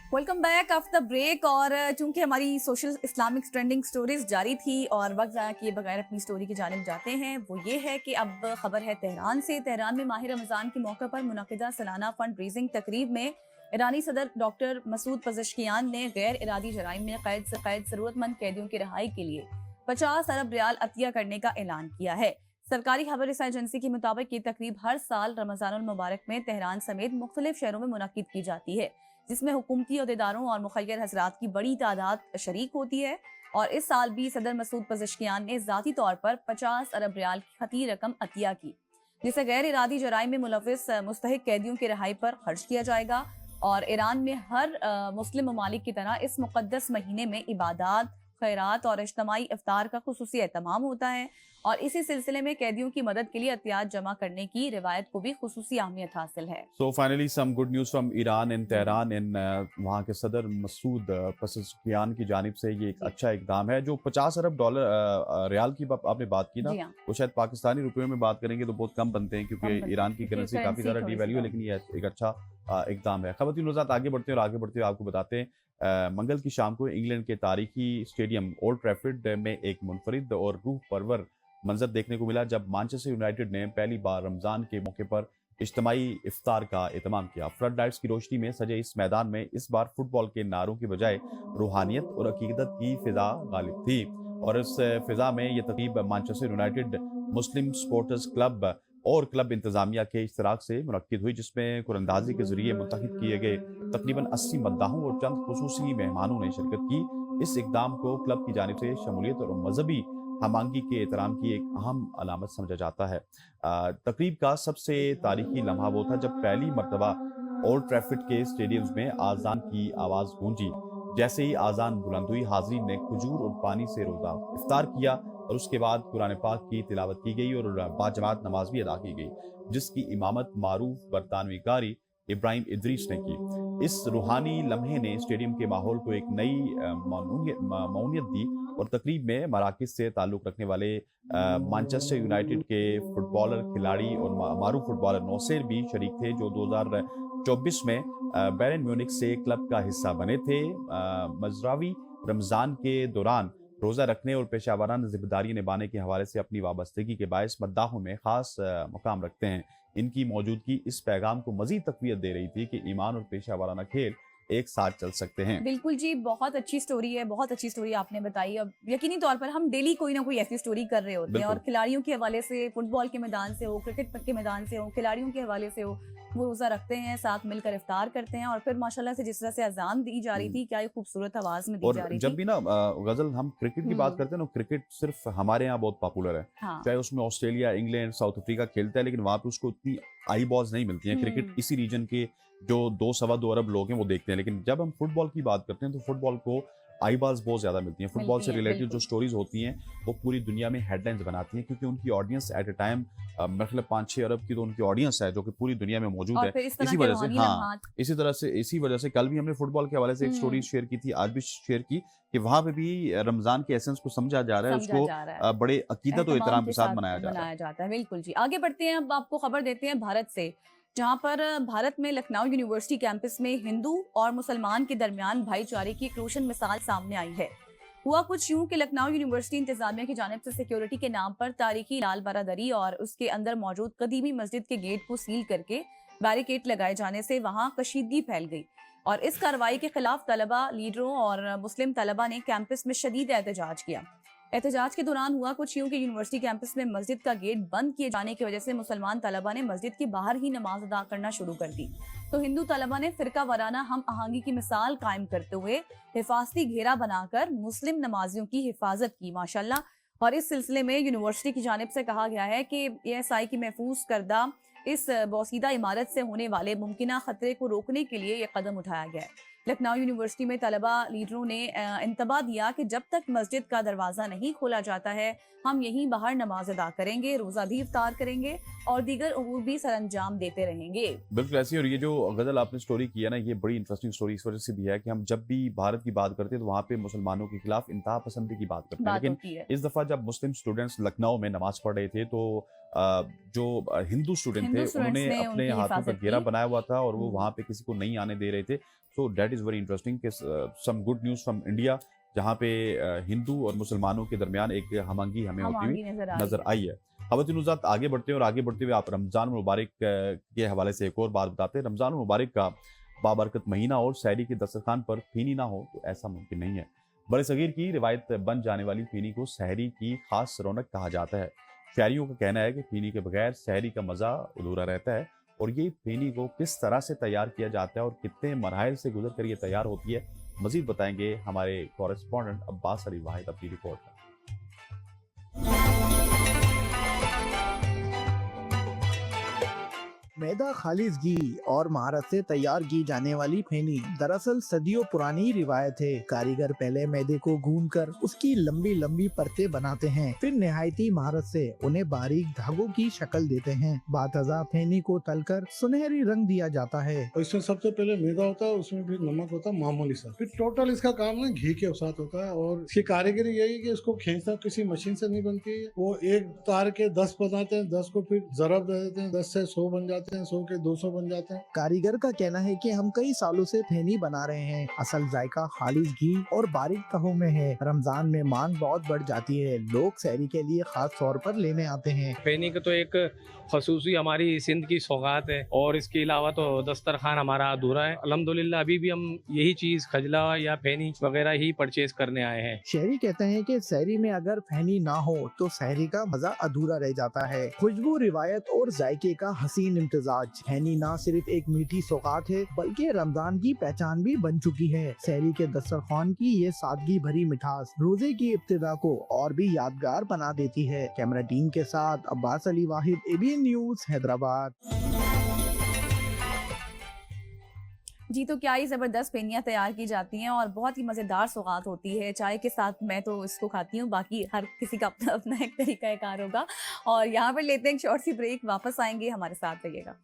Welcome back after break. और चूंकि हमारी सोशल इस्लामिक ट्रेंडिंग स्टोरीज जारी थी और वक्त ज़ाया किए बगैर अपनी स्टोरी की जानिब जाते हैं, वो ये है कि अब खबर है तेहरान से। तेहरान में माह रमज़ान के मौके पर मुनक़िदा सालाना फंड रेजिंग तकरीब में ईरानी सदर डॉक्टर मसूद पज़ेश्कियान ने गैर इरादी जराइम में कैद से कैद ज़रूरतमंद कैदियों की रिहाई के लिए 50 अरब रियाल अतिया करने का ऐलान किया है। सरकारी खबर एजेंसी के मुताबिक ये तकरीब हर साल रमज़ानुल मुबारक में तेहरान समेत मुख्तलिफ शहरों में मुनक़िद की जाती है, जिसमें हुकूमती अहदेदारों और मुखय्यर हजरात की बड़ी तादाद शरीक होती है। और इस साल भी सदर मसूद पज़ेश्कियान ने ज़ाती तौर पर 50 अरब रियाल की खती रकम अतिया की, जिसे गैर इरादी जराइम में मुलविस मुस्तहिक कैदियों की रिहाई पर खर्च किया जाएगा। और ईरान में हर मुस्लिम ममालिक की तरह इस मुक़द्दस महीने में इबादत, खैरात और इज्तिमाई इफ्तार का खुसूसी एहतमाम होता है और इसी सिलसिले में कैदियों की मदद के लिए अतियात जमा करने की रिवायत को भी खुसूसी अहमियत हासिल है। So finally some good news from Iran in Tehran in वहाँ के सदर मसूद पज़ेश्कियान की जानिब से ये एक अच्छा इकदाम है। जो 50 अरब डॉलर रियाल की आपने बात की ना, वो शायद पाकिस्तानी रुपयों में बात करेंगे तो बहुत कम बनते हैं क्योंकि ईरान की करेंसी काफ़ी ज़्यादा डिवैल्यू है, लेकिन ये एक अच्छा इकदाम है। ख़वातीन हज़रात आगे बढ़ते हैं और आगे बढ़ते हुए आपको बताते हैं मंगल की शाम को इंग्लैंड के तारीखी स्टेडियम ओल्ड ट्रैफर्ड में एक मुनफरिद और रूह परवर मंजर देखने को मिला जब मैनचेस्टर यूनाइटेड ने पहली बार रमज़ान के मौके पर इज्तिमाई इफ्तार का एहतमाम किया। फ्लड लाइट्स की रोशनी में सजे इस मैदान में इस बार फुटबॉल के नारों की बजाय रूहानियत और अकीदत की फिजा गालिब थी और इस फिजा में यह तकरीब मैनचेस्टर यूनाइटेड मुस्लिम सपोर्टर्स क्लब और क्लब इंतजामिया के इश्तराक से मुनक्किद हुई, जिसमें कुरंदाजी के जरिए मुंतखब किए गए तकरीबन 80 मद्दाहों और चंद खुसूसी मेहमानों ने शिरकत की। इस इकदाम को क्लब की जानिब से शमूलियत और मजहबी हमआंगी के एहतराम की एक अहम अलामत समझा जाता है। तकरीब का सबसे तारीखी लम्हा वो था जब पहली मरतबा ओल्ड ट्रैफर्ड के स्टेडियम में आज़ान की आवाज़ गूंजी। जैसे ही आज़ान बुलंद हुई, हाज़रीन ने खजूर और पानी से रोज़ा इफ्तार किया और उसके बाद कुरान पाक की तिलावत की गई और बाजमात नमाज भी अदा की गई, जिसकी इमामत मारूफ बरतानवी कारी इब्राहिम इदरीस ने की। इस रूहानी लम्हे ने स्टेडियम के माहौल को एक नई मौनियत दी और तकरीब में मराकज़ से ताल्लुक़ रखने वाले मैनचेस्टर यूनाइटेड के फुटबॉलर, खिलाड़ी और मारूफ फुटबॉलर नौसेर भी शरीक थे, जो 2024 में बैरन म्यूनिख से क्लब का हिस्सा बने थे। मजरावी रमज़ान के दौरान रोज़ा रखने और पेशावराना जिम्मेदारी निभाने के हवाले से अपनी वाबस्तगी के बायस मद्दाहों में ख़ास मकाम रखते हैं। इनकी मौजूदगी इस पैगाम को मज़ीद तक़वियत दे रही थी कि ईमान और पेशावराना खेल एक साथ चल सकते हैं। बिल्कुल जी, बहुत अच्छी स्टोरी है, बहुत अच्छी स्टोरी आपने बताई। अब यकीनी तौर पर हम डेली कोई ना कोई ऐसी स्टोरी कर रहे होते हैं और खिलाड़ियों के हवाले से, फुटबॉल के मैदान से हो, क्रिकेट के मैदान से हो, खिलाड़ियों के हवाले से हो, वो रोज़ा रखते हैं, साथ मिलकर इफ्तार करते हैं और फिर माशाल्लाह से जिस तरह से अजान दी जा रही थी, क्या ये खूबसूरत आवाज़ में दी जा रही थी। जब भी ना गजल हम क्रिकेट की बात करते हैं ना, क्रिकेट सिर्फ हमारे यहाँ बहुत पॉपुलर है, चाहे उसमें ऑस्ट्रेलिया, इंग्लैंड, साउथ अफ्रीका खेलता है, लेकिन वहाँ पे उसको उतनी आई बॉल्स नहीं मिलती हैं। क्रिकेट इसी रीजन के जो 2-2.25 अरब लोग हैं वो देखते हैं, लेकिन जब हम फुटबॉल की बात करते हैं तो फुटबॉल को आई बॉल्स बहुत ज़्यादा मिलती हैं। फुटबॉल से रिलेटेड जो स्टोरीज होती हैं वो पूरी दुनिया में हेडलाइंस बनाती हैं, क्योंकि उनकी ऑडियंस एट ए टाइम मतलब 5-6 अरब की तो उनकी ऑडियंस है जो कि पूरी दुनिया में मौजूद है। इसी वजह से इसी वजह से कल भी हमने फुटबॉल के हवाले से एक स्टोरी शेयर की थी, आज भी शेयर की, कि वहाँ पे भी रमजान के एसेंस को समझा जा रहा है, उसको बड़े अकीदत और एहतराम के साथ मनाया जाता है। बिल्कुल जी, आगे बढ़ते हैं। अब आपको खबर देते हैं भारत से, जहां पर भारत में लखनऊ यूनिवर्सिटी कैंपस में हिंदू और मुसलमान के दरमियान भाईचारे की एक रोशन मिसाल सामने आई है। हुआ कुछ यूं कि लखनऊ यूनिवर्सिटी इंतजामिया की जानिब से सिक्योरिटी के नाम पर तारीखी लाल बारादरी और उसके अंदर मौजूद कदीमी मस्जिद के गेट को सील करके बैरिकेड लगाए जाने से वहां कशीदगी फैल गई और इस कार्रवाई के खिलाफ तलबा, लीडरों और मुस्लिम तलबा ने कैंपस में शदीद एहतजाज किया। एहतजाज के दौरान हुआ कुछ यूं कि यूनिवर्सिटी कैंपस में मस्जिद का गेट बंद किए जाने की वजह से मुसलमान तलबा ने मस्जिद के बाहर ही नमाज अदा करना शुरू कर दी, तो हिंदू तलबा ने फिरका वाराना हम आहंगी की मिसाल कायम करते हुए हिफाजती घेरा बनाकर मुस्लिम नमाजियों की हिफाजत की माशाल्लाह। और इस सिलसिले में यूनिवर्सिटी की जानिब से कहा गया है कि ASI की महफूज करदा इस बोसीदा इमारत से होने वाले मुमकिना खतरे को रोकने के लिए यह कदम उठाया गया है। लखनऊ यूनिवर्सिटी में तलबा लीडरों ने इंतबा दिया कि जब तक मस्जिद का दरवाज़ा नहीं खोला जाता है हम यहीं बाहर नमाज अदा करेंगे, रोज़ा भी इफ्तार करेंगे और दीगर उमूर भी सरअंजाम देते रहेंगे। बिल्कुल ऐसी। और ये जो गजल आपने स्टोरी की है ना, ये बड़ी इंटरेस्टिंग स्टोरी इस वजह से भी है कि हम जब भी भारत की बात करते हैं तो वहाँ पे मुसलमानों के खिलाफ इंतहा पसंदी की बात करते हैं, लेकिन इस दफ़ा जब मुस्लिम स्टूडेंट्स लखनऊ में नमाज पढ़ रहे थे तो जो हिंदू स्टूडेंट थे उन्होंने अपने हाथों पर घेरा बनाया हुआ था और वो वहाँ पे किसी को नहीं आने दे रहे थे। So that is is very interesting कि some good news from India, जहाँ पे हिंदू और मुसलमानों के दरमियान एक हमंगी हमें होती हुई नजर आई है। ख़वातीन हज़रात, आगे बढ़ते हैं और आगे बढ़ते हुए आप रमज़ान मुबारक के हवाले से एक और बात बताते हैं। रमज़ान मुबारक का बाबरकत महीना और सहरी के दस्तरखान पर फीनी ना हो तो ऐसा मुमकिन नहीं है। बरसगीर की रिवायत बन जाने वाली फीनी को सहरी की खास रौनक कहा जाता है। शहरियों का कहना है कि फीनी के बगैर सहरी का मज़ा अधूरा रहता है। और ये फीनी को किस तरह से तैयार किया जाता है और कितने मराहिल से गुजर कर ये तैयार होती है, मज़ीद बताएंगे हमारे कॉरेस्पॉन्डेंट अब्बास अली वाहिद अपनी रिपोर्ट में। मैदा खालिज घी और महारत से तैयार की जाने वाली फेनी दरअसल सदियों पुरानी रिवायत है। कारीगर पहले मैदे को गूंदकर उसकी लंबी लंबी परतें बनाते हैं, फिर निहायती महारत से उन्हें बारीक धागों की शक्ल देते हैं। बातज़ा फेनी को तलकर सुनहरी रंग दिया जाता है। इसमें सबसे पहले मैदा होता है, उसमें फिर नमक होता है मामूली सा, फिर टोटल इसका काम ना घी के साथ होता है। और इसकी कारीगरी यही है कि इसको खींचना किसी मशीन से नहीं बनती है। वो एक तार के 10 बनाते हैं, 10 को फिर जरब दे देते हैं, 10 से 100 बन जाते हैं, 100 के 200 बन जाते हैं। कारीगर का कहना है कि हम कई सालों से फेनी बना रहे हैं। असल जायका खालिज घी और बारीक तहों में है। रमजान में मांग बहुत बढ़ जाती है, लोग सहरी के लिए खास तौर पर लेने आते हैं। फेनी का तो एक खसूसी हमारी सिंध की सौगात है और इसके अलावा तो दस्तरखान हमारा अधूरा है। अल्हम्दुलिल्लाह अभी भी हम यही चीज खजला या फेनी वगैरह ही परचेज करने आए हैं। शहरी कहते हैं कि सहरी में अगर फेनी ना हो तो सहरी का मजा अधूरा रह जाता है। खुशबू, रिवायत और जायके का हसीन इम्तिजाज। फेनी ना सिर्फ एक मीठी सौगात है बल्कि रमजान की पहचान भी बन चुकी है। सहरी के दस्तरखान की ये सादगी भरी मिठास रोजे की इब्तिदा को और भी यादगार बना देती है। कैमरा टीम के साथ अब्बास अली वाहिद, ABN न्यूज़, हैदराबाद। जी, तो क्या ही ज़बरदस्त फेनियाँ तैयार की जाती हैं और बहुत ही मज़ेदार सौगात होती है। चाय के साथ मैं तो इसको खाती हूँ, बाकी हर किसी का अपना अपना एक तरीका कार होगा। और यहाँ पर लेते हैं एक शॉर्ट सी ब्रेक, वापस आएंगे, हमारे साथ रहिएगा।